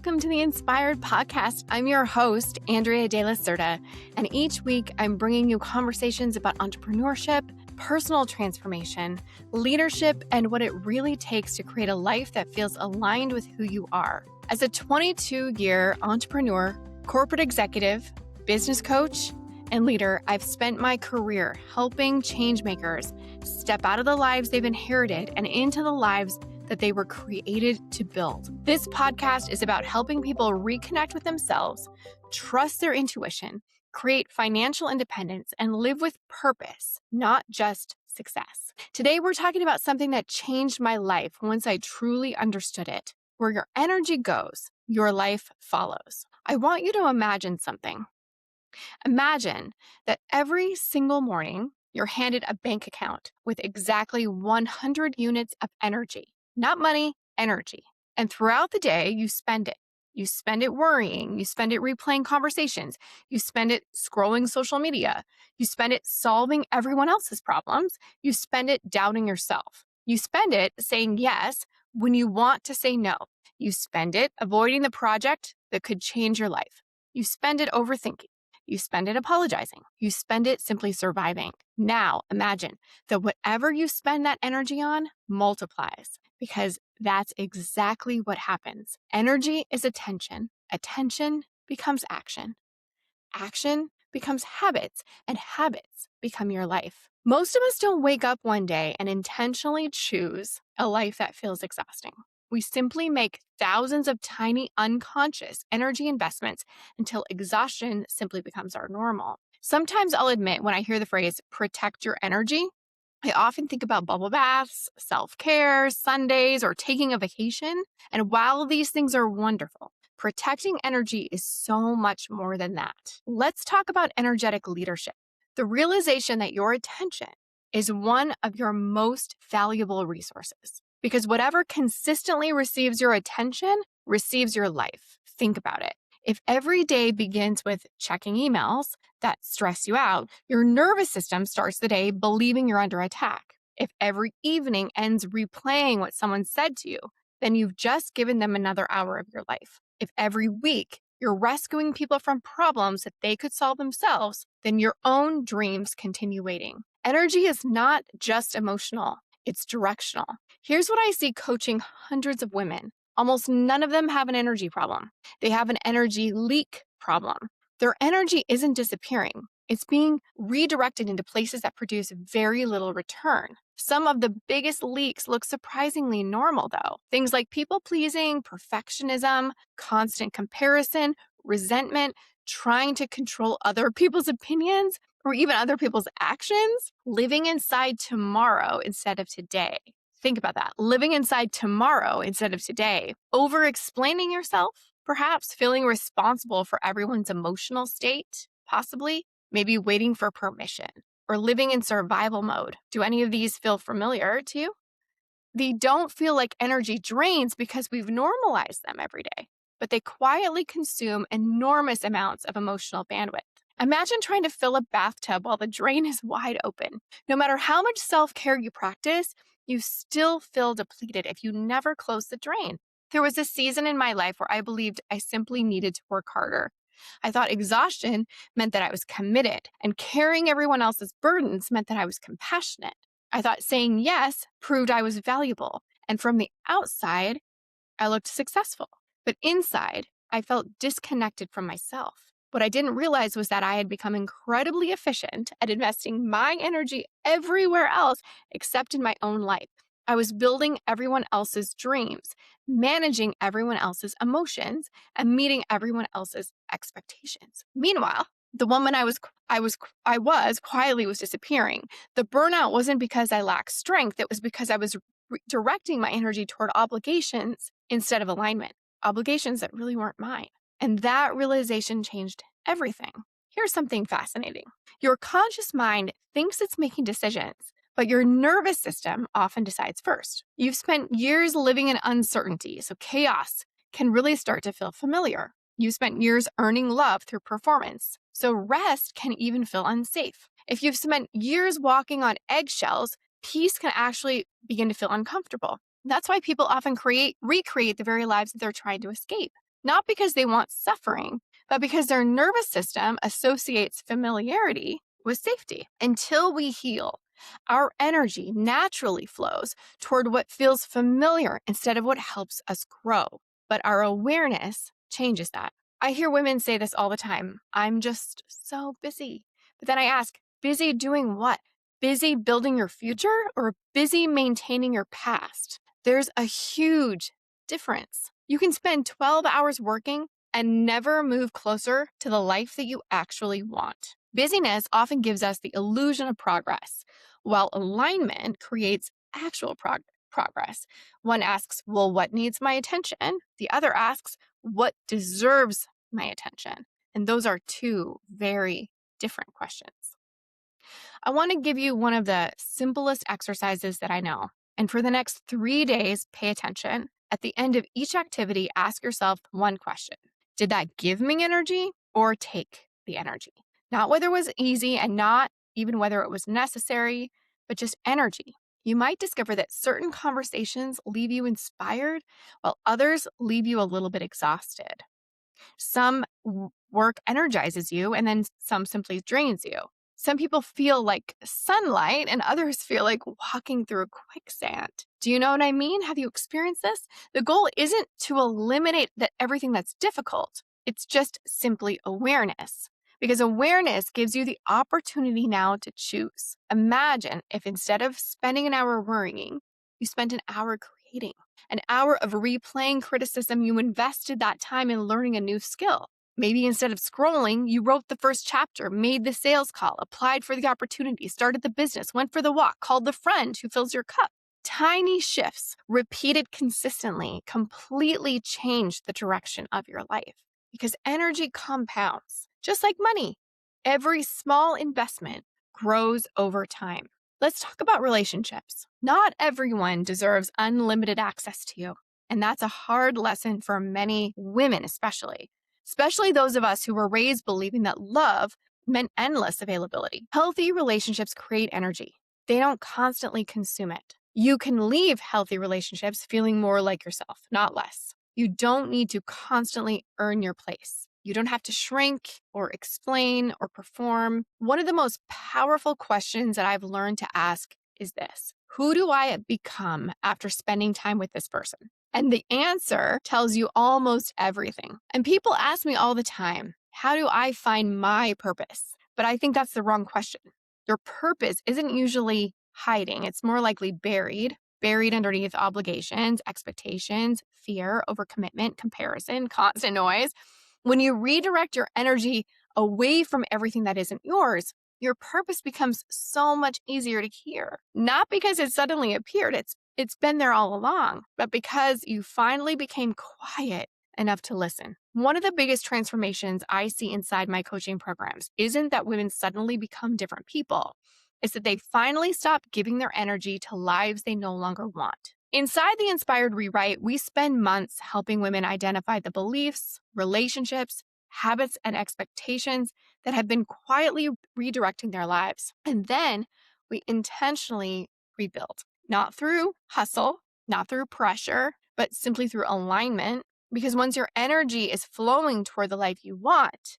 Welcome to the Inspired Podcast. I'm your host, Andrea De La Cerda, and each week I'm bringing you conversations about entrepreneurship, personal transformation, leadership, and what it really takes to create a life that feels aligned with who you are. As a 22-year entrepreneur, corporate executive, business coach, and leader, I've spent my career helping changemakers step out of the lives they've inherited and into the lives that they were created to build. This podcast is about helping people reconnect with themselves, trust their intuition, create financial independence, and live with purpose, not just success. Today, we're talking about something that changed my life once I truly understood it. Where your energy goes, your life follows. I want you to imagine something. Imagine that every single morning, you're handed a bank account with exactly 100 units of energy. Not money, energy. And throughout the day, you spend it. You spend it worrying. You spend it replaying conversations. You spend it scrolling social media. You spend it solving everyone else's problems. You spend it doubting yourself. You spend it saying yes when you want to say no. You spend it avoiding the project that could change your life. You spend it overthinking. You spend it apologizing. You spend it simply surviving. Now, imagine that whatever you spend that energy on multiplies, because that's exactly what happens. Energy is attention. Attention becomes action. Action becomes habits, and habits become your life. Most of us don't wake up one day and intentionally choose a life that feels exhausting. We simply make thousands of tiny unconscious energy investments until exhaustion simply becomes our normal. Sometimes I'll admit when I hear the phrase protect your energy, I often think about bubble baths, self-care, Sundays, or taking a vacation. And while these things are wonderful, protecting energy is so much more than that. Let's talk about energetic leadership. The realization that your attention is one of your most valuable resources. Because whatever consistently receives your attention receives your life. Think about it. If every day begins with checking emails that stress you out, your nervous system starts the day believing you're under attack. If every evening ends replaying what someone said to you, then you've just given them another hour of your life. If every week you're rescuing people from problems that they could solve themselves, then your own dreams continue waiting. Energy is not just emotional, it's directional. Here's what I see coaching hundreds of women. Almost none of them have an energy problem. They have an energy leak problem. Their energy isn't disappearing. It's being redirected into places that produce very little return. Some of the biggest leaks look surprisingly normal, though. Things like people-pleasing, perfectionism, constant comparison, resentment, trying to control other people's opinions, or even other people's actions, living inside tomorrow instead of today. Think about that. Living inside tomorrow instead of today. Over-explaining yourself, perhaps feeling responsible for everyone's emotional state, possibly, maybe waiting for permission, or living in survival mode. Do any of these feel familiar to you? They don't feel like energy drains because we've normalized them every day, but they quietly consume enormous amounts of emotional bandwidth. Imagine trying to fill a bathtub while the drain is wide open. No matter how much self-care you practice, you still feel depleted if you never close the drain. There was a season in my life where I believed I simply needed to work harder. I thought exhaustion meant that I was committed, and carrying everyone else's burdens meant that I was compassionate. I thought saying yes proved I was valuable, and from the outside, I looked successful. But inside, I felt disconnected from myself. What I didn't realize was that I had become incredibly efficient at investing my energy everywhere else except in my own life. I was building everyone else's dreams, managing everyone else's emotions, and meeting everyone else's expectations. Meanwhile, the woman I was quietly was disappearing. The burnout wasn't because I lacked strength. It was because I was directing my energy toward obligations instead of alignment. Obligations that really weren't mine. And that realization changed everything. Here's something fascinating. Your conscious mind thinks it's making decisions, but your nervous system often decides first. You've spent years living in uncertainty, so chaos can really start to feel familiar. You've spent years earning love through performance, so rest can even feel unsafe. If you've spent years walking on eggshells, peace can actually begin to feel uncomfortable. That's why people often recreate the very lives that they're trying to escape. not because they want suffering, but because their nervous system associates familiarity with safety. Until we heal, our energy naturally flows toward what feels familiar instead of what helps us grow. But our awareness changes that. I hear women say this all the time. I'm just so busy. But then I ask, busy doing what? Busy building your future or busy maintaining your past? There's a huge difference. You can spend 12 hours working and never move closer to the life that you actually want. Busyness often gives us the illusion of progress, while alignment creates actual progress. One asks, well, what needs my attention? The other asks, what deserves my attention? And those are two very different questions. I want to give you one of the simplest exercises that I know. And for the next 3 days, pay attention. At the end of each activity, ask yourself one question. Did that give me energy or take the energy? Not whether it was easy and not even whether it was necessary, but just energy. You might discover that certain conversations leave you inspired while others leave you a little bit exhausted. Some work energizes you and then some simply drains you. Some people feel like sunlight and others feel like walking through quicksand. Do you know what I mean? Have you experienced this? The goal isn't to eliminate everything that's difficult. It's just simply awareness. Because awareness gives you the opportunity now to choose. Imagine if instead of spending an hour worrying, you spent an hour creating, an hour of replaying criticism, you invested that time in learning a new skill. Maybe instead of scrolling, you wrote the first chapter, made the sales call, applied for the opportunity, started the business, went for the walk, called the friend who fills your cup. Tiny shifts repeated consistently completely change the direction of your life because energy compounds, just like money. Every small investment grows over time. Let's talk about relationships. Not everyone deserves unlimited access to you. And that's a hard lesson for many women, especially those of us who were raised believing that love meant endless availability. Healthy relationships create energy. They don't constantly consume it. You can leave healthy relationships feeling more like yourself, not less. You don't need to constantly earn your place. You don't have to shrink or explain or perform. One of the most powerful questions that I've learned to ask is this: who do I become after spending time with this person? And the answer tells you almost everything. And people ask me all the time, how do I find my purpose? But I think that's the wrong question. Your purpose isn't usually hiding. It's more likely buried underneath obligations, expectations, fear, overcommitment, comparison, constant noise. When you redirect your energy away from everything that isn't yours, your purpose becomes so much easier to hear. Not because it suddenly appeared, it's been there all along, but because you finally became quiet enough to listen. One of the biggest transformations I see inside my coaching programs isn't that women suddenly become different people. It's that they finally stop giving their energy to lives they no longer want. Inside the Inspired Rewrite, we spend months helping women identify the beliefs, relationships, habits, and expectations that have been quietly redirecting their lives. And then we intentionally rebuild, not through hustle, not through pressure, but simply through alignment. Because once your energy is flowing toward the life you want,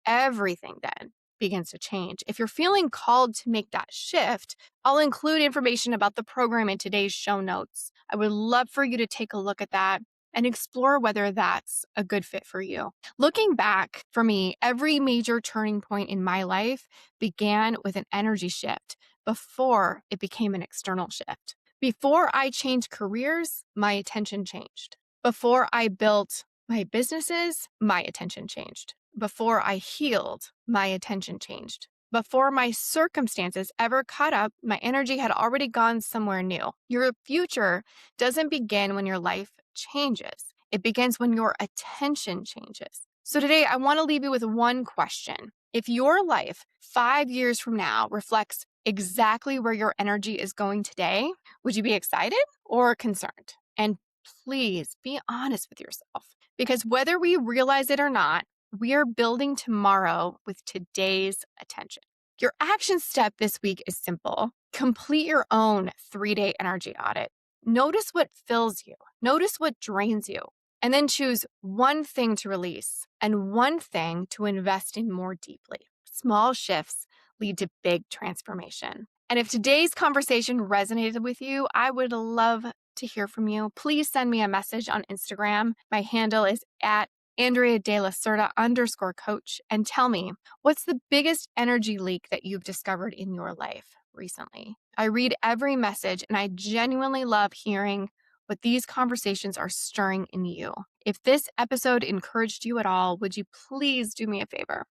everything then begins to change. If you're feeling called to make that shift, I'll include information about the program in today's show notes. I would love for you to take a look at that and explore whether that's a good fit for you. Looking back, for me, every major turning point in my life began with an energy shift before it became an external shift. Before I changed careers, my attention changed. Before I built my businesses, my attention changed. Before I healed, my attention changed. Before my circumstances ever caught up, my energy had already gone somewhere new. Your future doesn't begin when your life changes. It begins when your attention changes. So today, I want to leave you with one question. If your life 5 years from now reflects exactly where your energy is going today, would you be excited or concerned? And please be honest with yourself, because whether we realize it or not, we are building tomorrow with today's attention. Your action step this week is simple. Complete your own 3-day energy audit. Notice what fills you. Notice what drains you. And then choose one thing to release and one thing to invest in more deeply. Small shifts lead to big transformation. And if today's conversation resonated with you, I would love to hear from you. Please send me a message on Instagram. My handle is at Andrea De La Cerda _coach, and tell me, what's the biggest energy leak that you've discovered in your life recently? I read every message and I genuinely love hearing what these conversations are stirring in you. If this episode encouraged you at all, would you please do me a favor?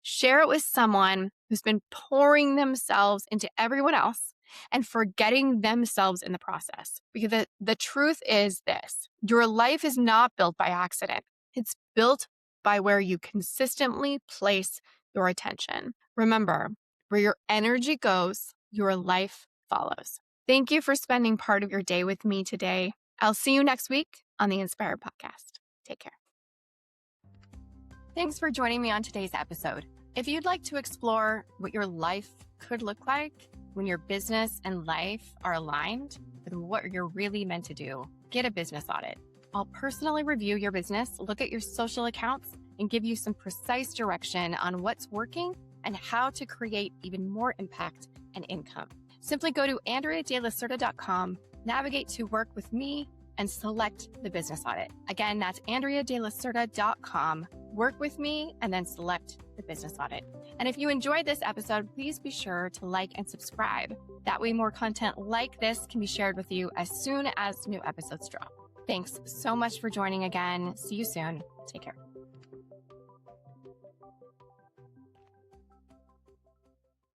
Share it with someone who's been pouring themselves into everyone else and forgetting themselves in the process. Because the truth is this: your life is not built by accident. It's built by where you consistently place your attention. Remember, where your energy goes, your life follows. Thank you for spending part of your day with me today. I'll see you next week on the Inspired Podcast. Take care. Thanks for joining me on today's episode. If you'd like to explore what your life could look like when your business and life are aligned with what you're really meant to do, get a business audit. I'll personally review your business, look at your social accounts, and give you some precise direction on what's working and how to create even more impact and income. Simply go to AndreaDeLacerda.com, navigate to work with me, and select the business audit. Again, that's AndreaDeLacerda.com. Work with me and then select the business audit. And if you enjoyed this episode, please be sure to like and subscribe. That way more content like this can be shared with you as soon as new episodes drop. Thanks so much for joining again. See you soon. Take care.